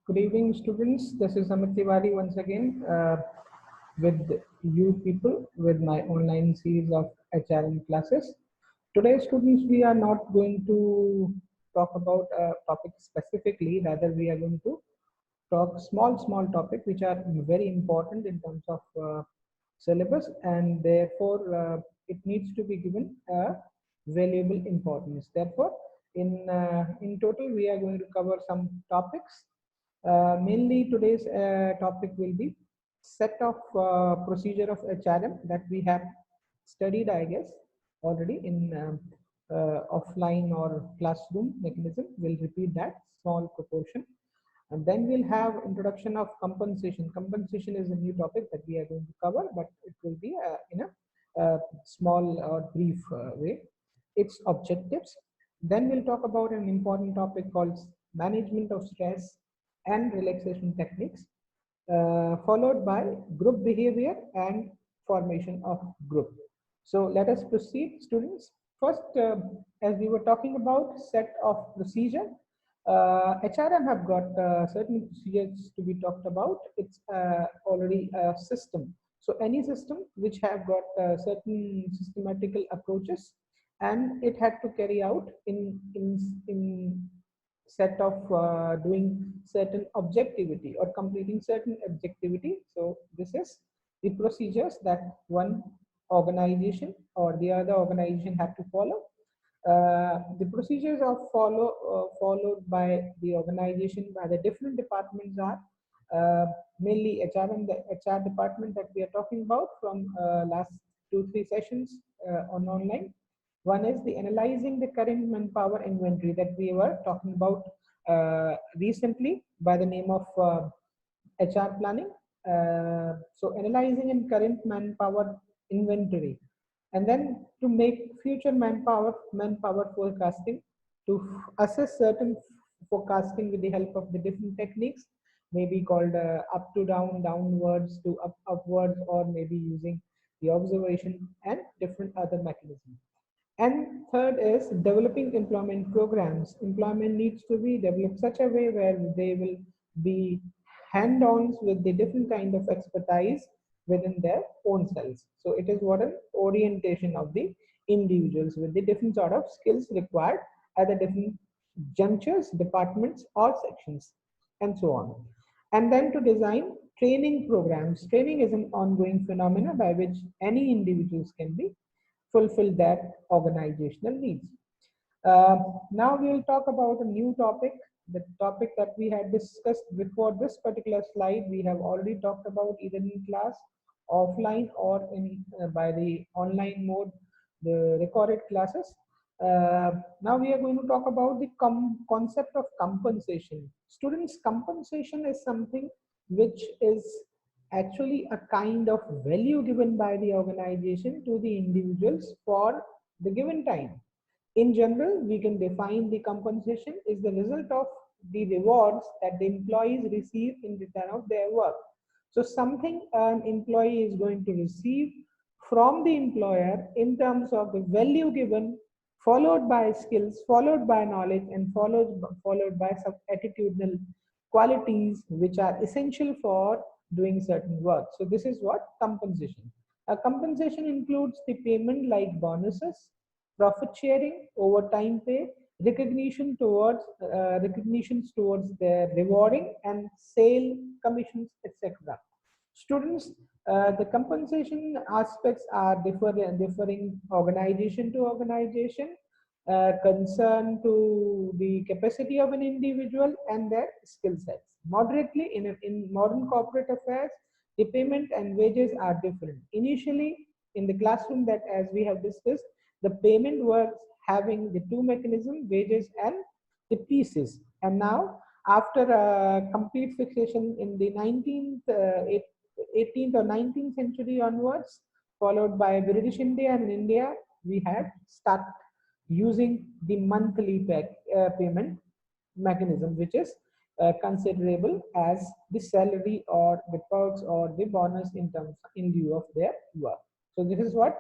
Good evening, students. This is Amit Tiwari once again with you people with my online series of HRM classes. Today, students, we are not going to talk about a topic specifically. Rather, we are going to talk small topic which are very important in terms of syllabus, and therefore it needs to be given a valuable importance. Therefore, in total, we are going to cover some topics. Mainly today's topic will be set of procedure of HRM that we have studied, I guess, already in offline or classroom mechanism. We'll repeat that small proportion. And then we'll have introduction of compensation. Compensation is a new topic that we are going to cover, but it will be in a small or brief way. Its objectives. Then we'll talk about an important topic called management of stress and relaxation techniques, followed by group behavior and formation of group. So let us proceed, students. First, as we were talking about set of procedure, HRM have got certain procedures to be talked about. It's already a system. So any system which have got certain systematical approaches, and it had to carry out in set of doing certain objectivity or completing certain objectivity. So this is the procedures that one organization or the other organization have to follow. The procedures are followed by the organization by the different departments are mainly HR and the HR department that we are talking about from last 2-3 sessions on online. One is the analyzing the current manpower inventory that we were talking about recently by the name of HR planning. So analyzing in current manpower inventory, and then to make future manpower forecasting, to assess certain forecasting with the help of the different techniques, maybe called up to down, downwards to upwards, or maybe using the observation and different other mechanisms. And third is developing employment programs. Employment needs to be developed such a way where they will be hand-ons with the different kind of expertise within their own selves. So it is what an orientation of the individuals with the different sort of skills required at the different junctures, departments, or sections, and so on. And then to design training programs. Training is an ongoing phenomena by which any individuals can be fulfill their organizational needs. Now we will talk about a new topic, the topic that we had discussed before this particular slide. We have already talked about either in class, offline, or in by the online mode, the recorded classes. Now we are going to talk about the concept of compensation. Students, compensation is something which is actually a kind of value given by the organization to the individuals for the given time. In general, we can define the compensation is the result of the rewards that the employees receive in return of their work. So something an employee is going to receive from the employer in terms of the value given, followed by skills, followed by knowledge, and followed by some attitudinal qualities which are essential for doing certain work. So this is what compensation. A compensation includes the payment like bonuses, profit sharing, overtime pay, recognitions towards their rewarding, and sale commissions, etc. Students, the compensation aspects are differing organization to organization, concern to the capacity of an individual and their skill sets. Moderately, in modern corporate affairs, the payment and wages are different. Initially, in the classroom that as we have discussed, the payment was having the two mechanisms, wages and the pieces. And now, after a complete fixation in the 18th or 19th century onwards, followed by British India and India, we had started using the monthly payment mechanism, which is considerable as the salary or the perks or the bonus in lieu of their work. So this is what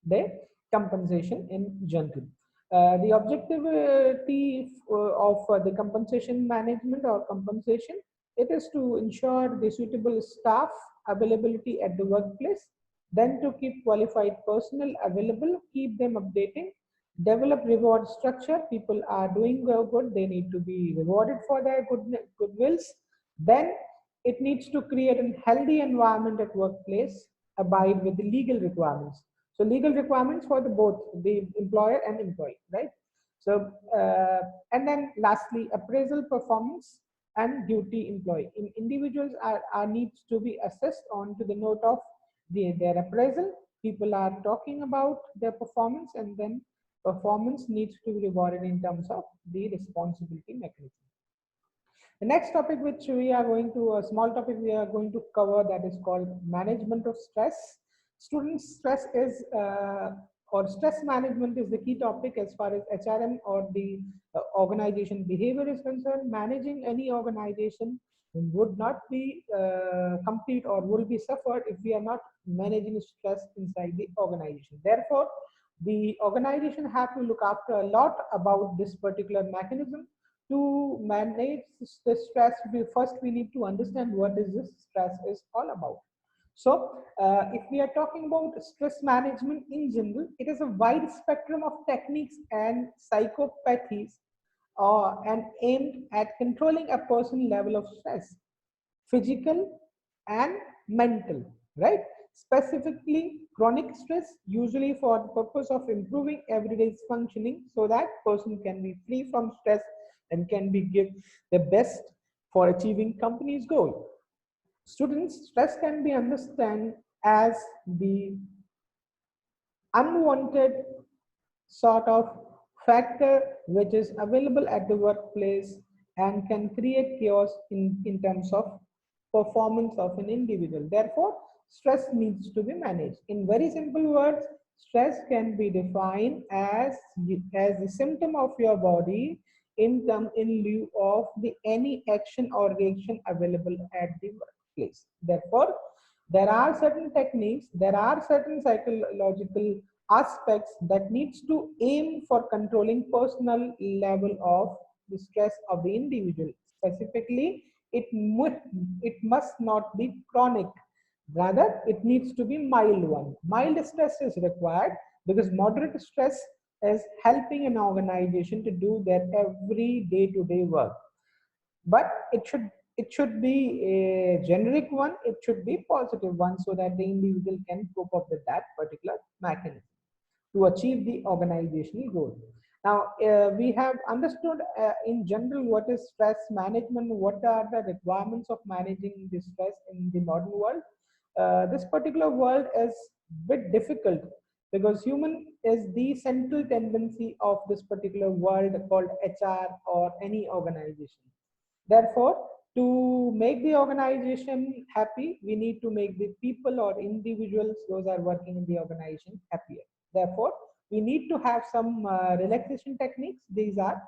the compensation in general. The objectivity of the compensation management or compensation It is to ensure the suitable staff availability at the workplace, then to keep qualified personnel available, keep them updating, develop reward structure. People are doing good, they need to be rewarded for their goodwills. Then it needs to create a healthy environment at workplace, abide with the legal requirements. So legal requirements for the both the employer and employee, right? So and then lastly, appraisal performance and duty employee. Individuals are needs to be assessed on to the note of their appraisal. People are talking about their performance, and then performance needs to be rewarded in terms of the responsibility mechanism. The next topic which we are going to, a small topic we are going to cover, that is called management of stress. Students, stress is, or stress management is the key topic as far as HRM or the organization behavior is concerned. Managing any organization would not be complete or will be suffered if we are not managing stress inside the organization. Therefore, the organization have to look after a lot about this particular mechanism. To manage the stress, first we need to understand what is this stress is all about. So if we are talking about stress management in general, it is a wide spectrum of techniques and psychopathies and aimed at controlling a person's level of stress, physical and mental, right? Specifically, chronic stress, usually for the purpose of improving everyday functioning, so that person can be free from stress and can be give the best for achieving company's goal. Students, stress can be understood as the unwanted sort of factor which is available at the workplace and can create chaos in terms of performance of an individual. Therefore, stress needs to be managed. In very simple words, stress can be defined as the symptom of your body in lieu of the any action or reaction available at the workplace. Therefore, there are certain techniques, there are certain psychological aspects that needs to aim for controlling personal level of the stress of the individual. Specifically, it must not be chronic. Rather, it needs to be mild one. Mild stress is required because moderate stress is helping an organization to do their every day-to-day work. But it should be a generic one, it should be positive one, so that the individual can cope up with that particular mechanism to achieve the organizational goal. Now, we have understood in general what is stress management, what are the requirements of managing the stress in the modern world. This particular world is bit difficult because human is the central tendency of this particular world called HR or any organization. Therefore, to make the organization happy, we need to make the people or individuals, those are working in the organization, happier. Therefore, we need to have some relaxation techniques. These are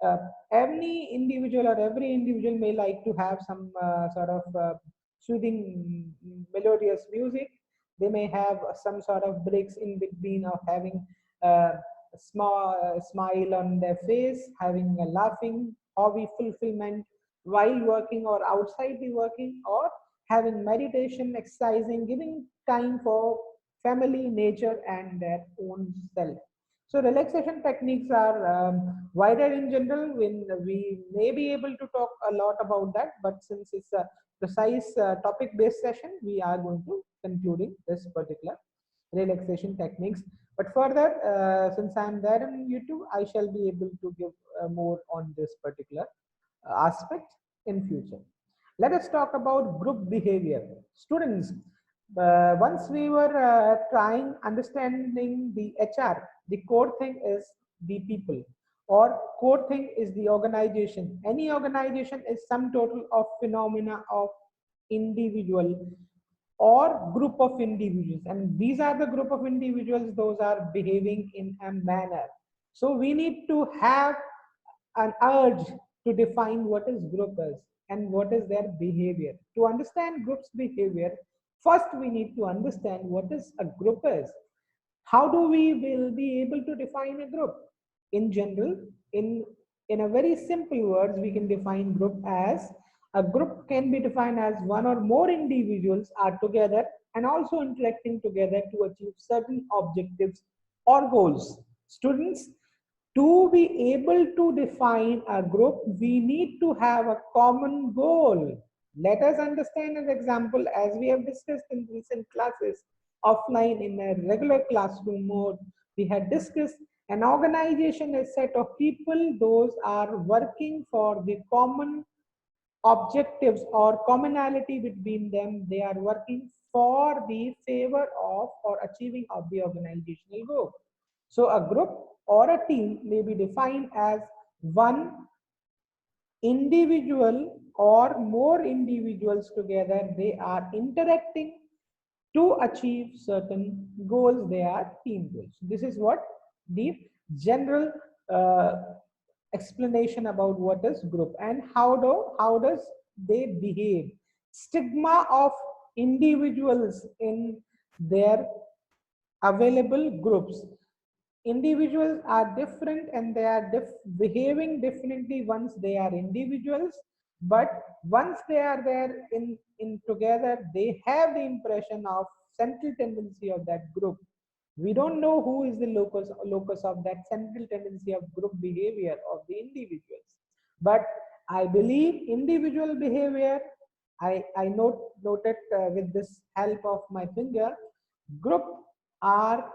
uh, any individual or every individual may like to have some sort of soothing, melodious music. They may have some sort of breaks in between of having a small smile on their face, having a laughing, hobby fulfillment while working or outside the working, or having meditation, exercising, giving time for family, nature, and their own self. So relaxation techniques are wider in general. When we may be able to talk a lot about that, but since it's a precise topic-based session, we are going to concluding this particular relaxation techniques. But further, since I'm there on YouTube, I shall be able to give more on this particular aspect in future. Let us talk about group behavior. Students, once we were trying understanding the HR, the core thing is the people, or core thing is the organization. Any organization is some total of phenomena of individual or group of individuals, and these are the group of individuals, those are behaving in a manner. So we need to have an urge to define what is group is and what is their behavior. To understand group's behavior, first we need to understand what is a group is. How do we will be able to define a group? In general, in a very simple words, we can define group as A group can be defined as one or more individuals are together and also interacting together to achieve certain objectives or goals. Students, to be able to define a group, we need to have a common goal. Let us understand an example as we have discussed in recent classes offline in a regular classroom mode. We had discussed an organization, a set of people, those are working for the common objectives or commonality between them. They are working for the favor of or achieving of the organizational goal. So a group or a team may be defined as one individual or more individuals together. They are interacting to achieve certain goals. They are team goals. This is what the general uh, explanation about what is group and how does they behave. Stigma of individuals in their available groups. Individuals are different and they are behaving differently once they are individuals, but once they are there in together, they have the impression of central tendency of that group. We don't know who is the locus of that central tendency of group behavior of the individuals, but I believe individual behavior, I noted with this help of my finger, group are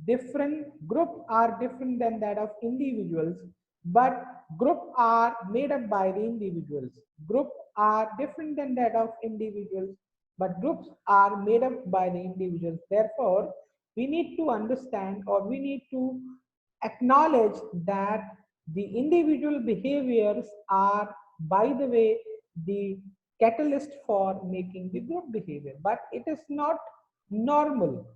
different than that of individuals, but group are made up by the individuals. Group are different than that of individuals, but groups are made up by the individuals. Therefore, we need to understand or we need to acknowledge that the individual behaviors are, by the way, the catalyst for making the group behavior, but it is not normal.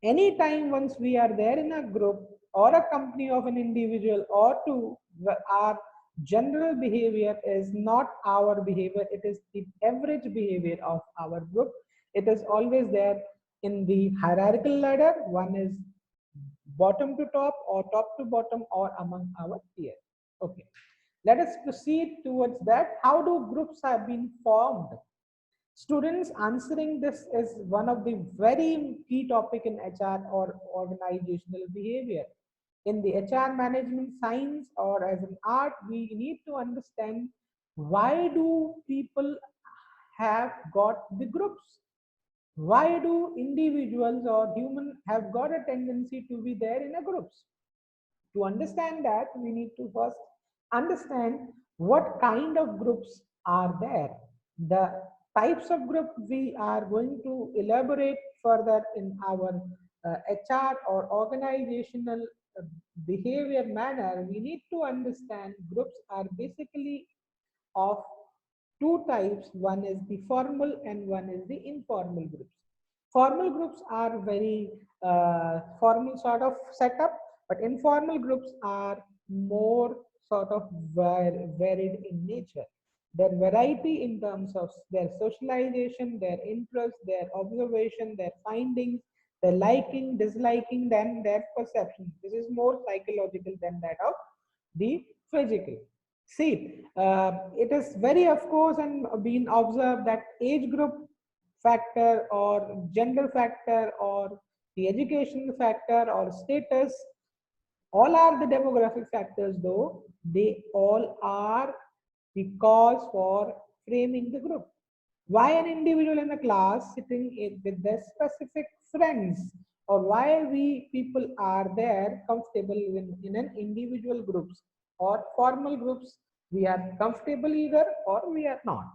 Anytime once we are there in a group or a company of an individual or two, our general behavior is not our behavior, it is the average behavior of our group. It is always there in the hierarchical ladder. One is bottom to top or top to bottom or among our peers. Okay, let us proceed towards that. How do groups have been formed? Students, answering this is one of the very key topic in HR or organizational behavior. In the HR management science or as an art, we need to understand why do people have got the groups? Why do individuals or human have got a tendency to be there in a groups? To understand that, we need to first understand what kind of groups are there. The types of group we are going to elaborate further in our HR or organizational uh, behavior manner. We need to understand groups are basically of two types. One is the formal and one is the informal groups. Formal groups are very formal sort of setup, but informal groups are more sort of varied in nature. Their variety in terms of their socialization, their interest, their observation, their findings, their liking, disliking, than their perception. This is more psychological than that of the physical. See, it is very of course and been observed that age group factor or gender factor or the education factor or status, all are the demographic factors, though they all are the cause for framing the group. Why an individual in a class sitting with their specific friends, or why we people are there comfortable in an individual groups or formal groups, we are comfortable either or we are not.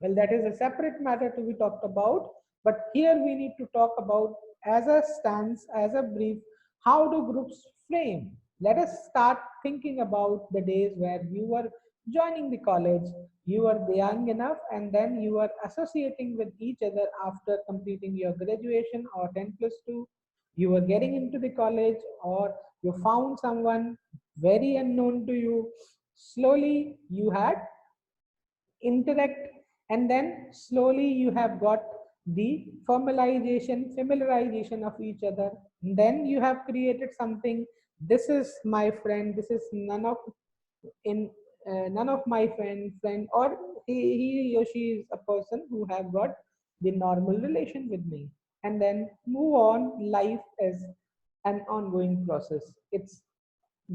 Well, that is a separate matter to be talked about, but here we need to talk about as a stance, as a brief, how do groups frame? Let us start thinking about the days where you were joining the college, you were young enough, and then you were associating with each other after completing your graduation or 10 plus 2. You were getting into the college, or you found someone very unknown to you. Slowly, you had interact, and then slowly you have got the familiarization of each other. And then you have created something. This is my friend, this is none of in none of my friend or he or she is a person who have got the normal relation with me, and then move on. Life is an ongoing process. It's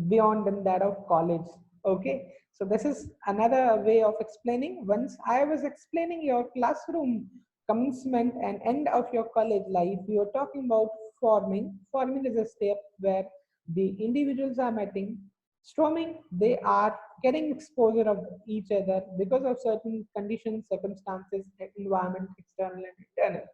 beyond than that of college. Okay, so this is another way of explaining. Once I was explaining your classroom commencement and end of your college life, we were talking about forming is a step where the individuals are meeting. Storming, they are getting exposure of each other because of certain conditions, circumstances, environment, external and internal.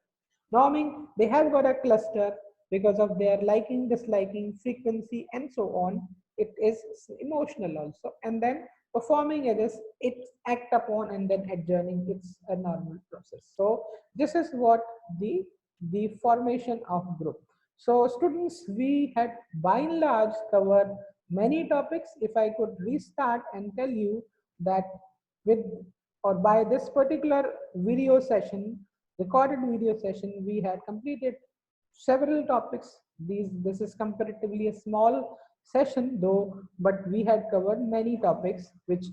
Norming, they have got a cluster because of their liking, disliking, frequency, and so on. It is emotional also. And then performing it is it's act upon and then adjourning. It's a normal process. So this is what the formation of group. So students, we had by and large covered many topics. If I could restart and tell you that with or by this particular video session, recorded video session, we had completed several topics. This is comparatively a small session though, but we had covered many topics which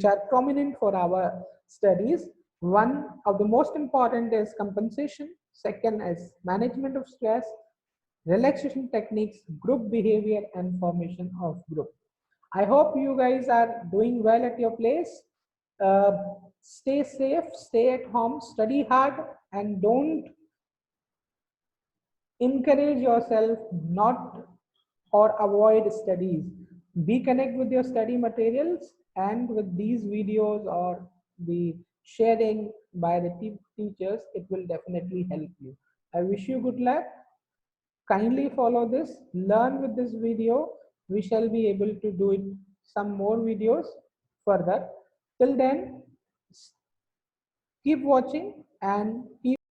are prominent for our studies. One of the most important is compensation. Second is management of stress, relaxation techniques, group behavior, and formation of group. I hope you guys are doing well at your place. Uh, Stay safe, stay at home, study hard, and don't encourage yourself not or avoid studies. Be connect with your study materials, and with these videos or the sharing by the teachers, it will definitely help you. I wish you good luck. Kindly follow this, learn with this video. We shall be able to do it some more videos further. Till then, keep watching and keep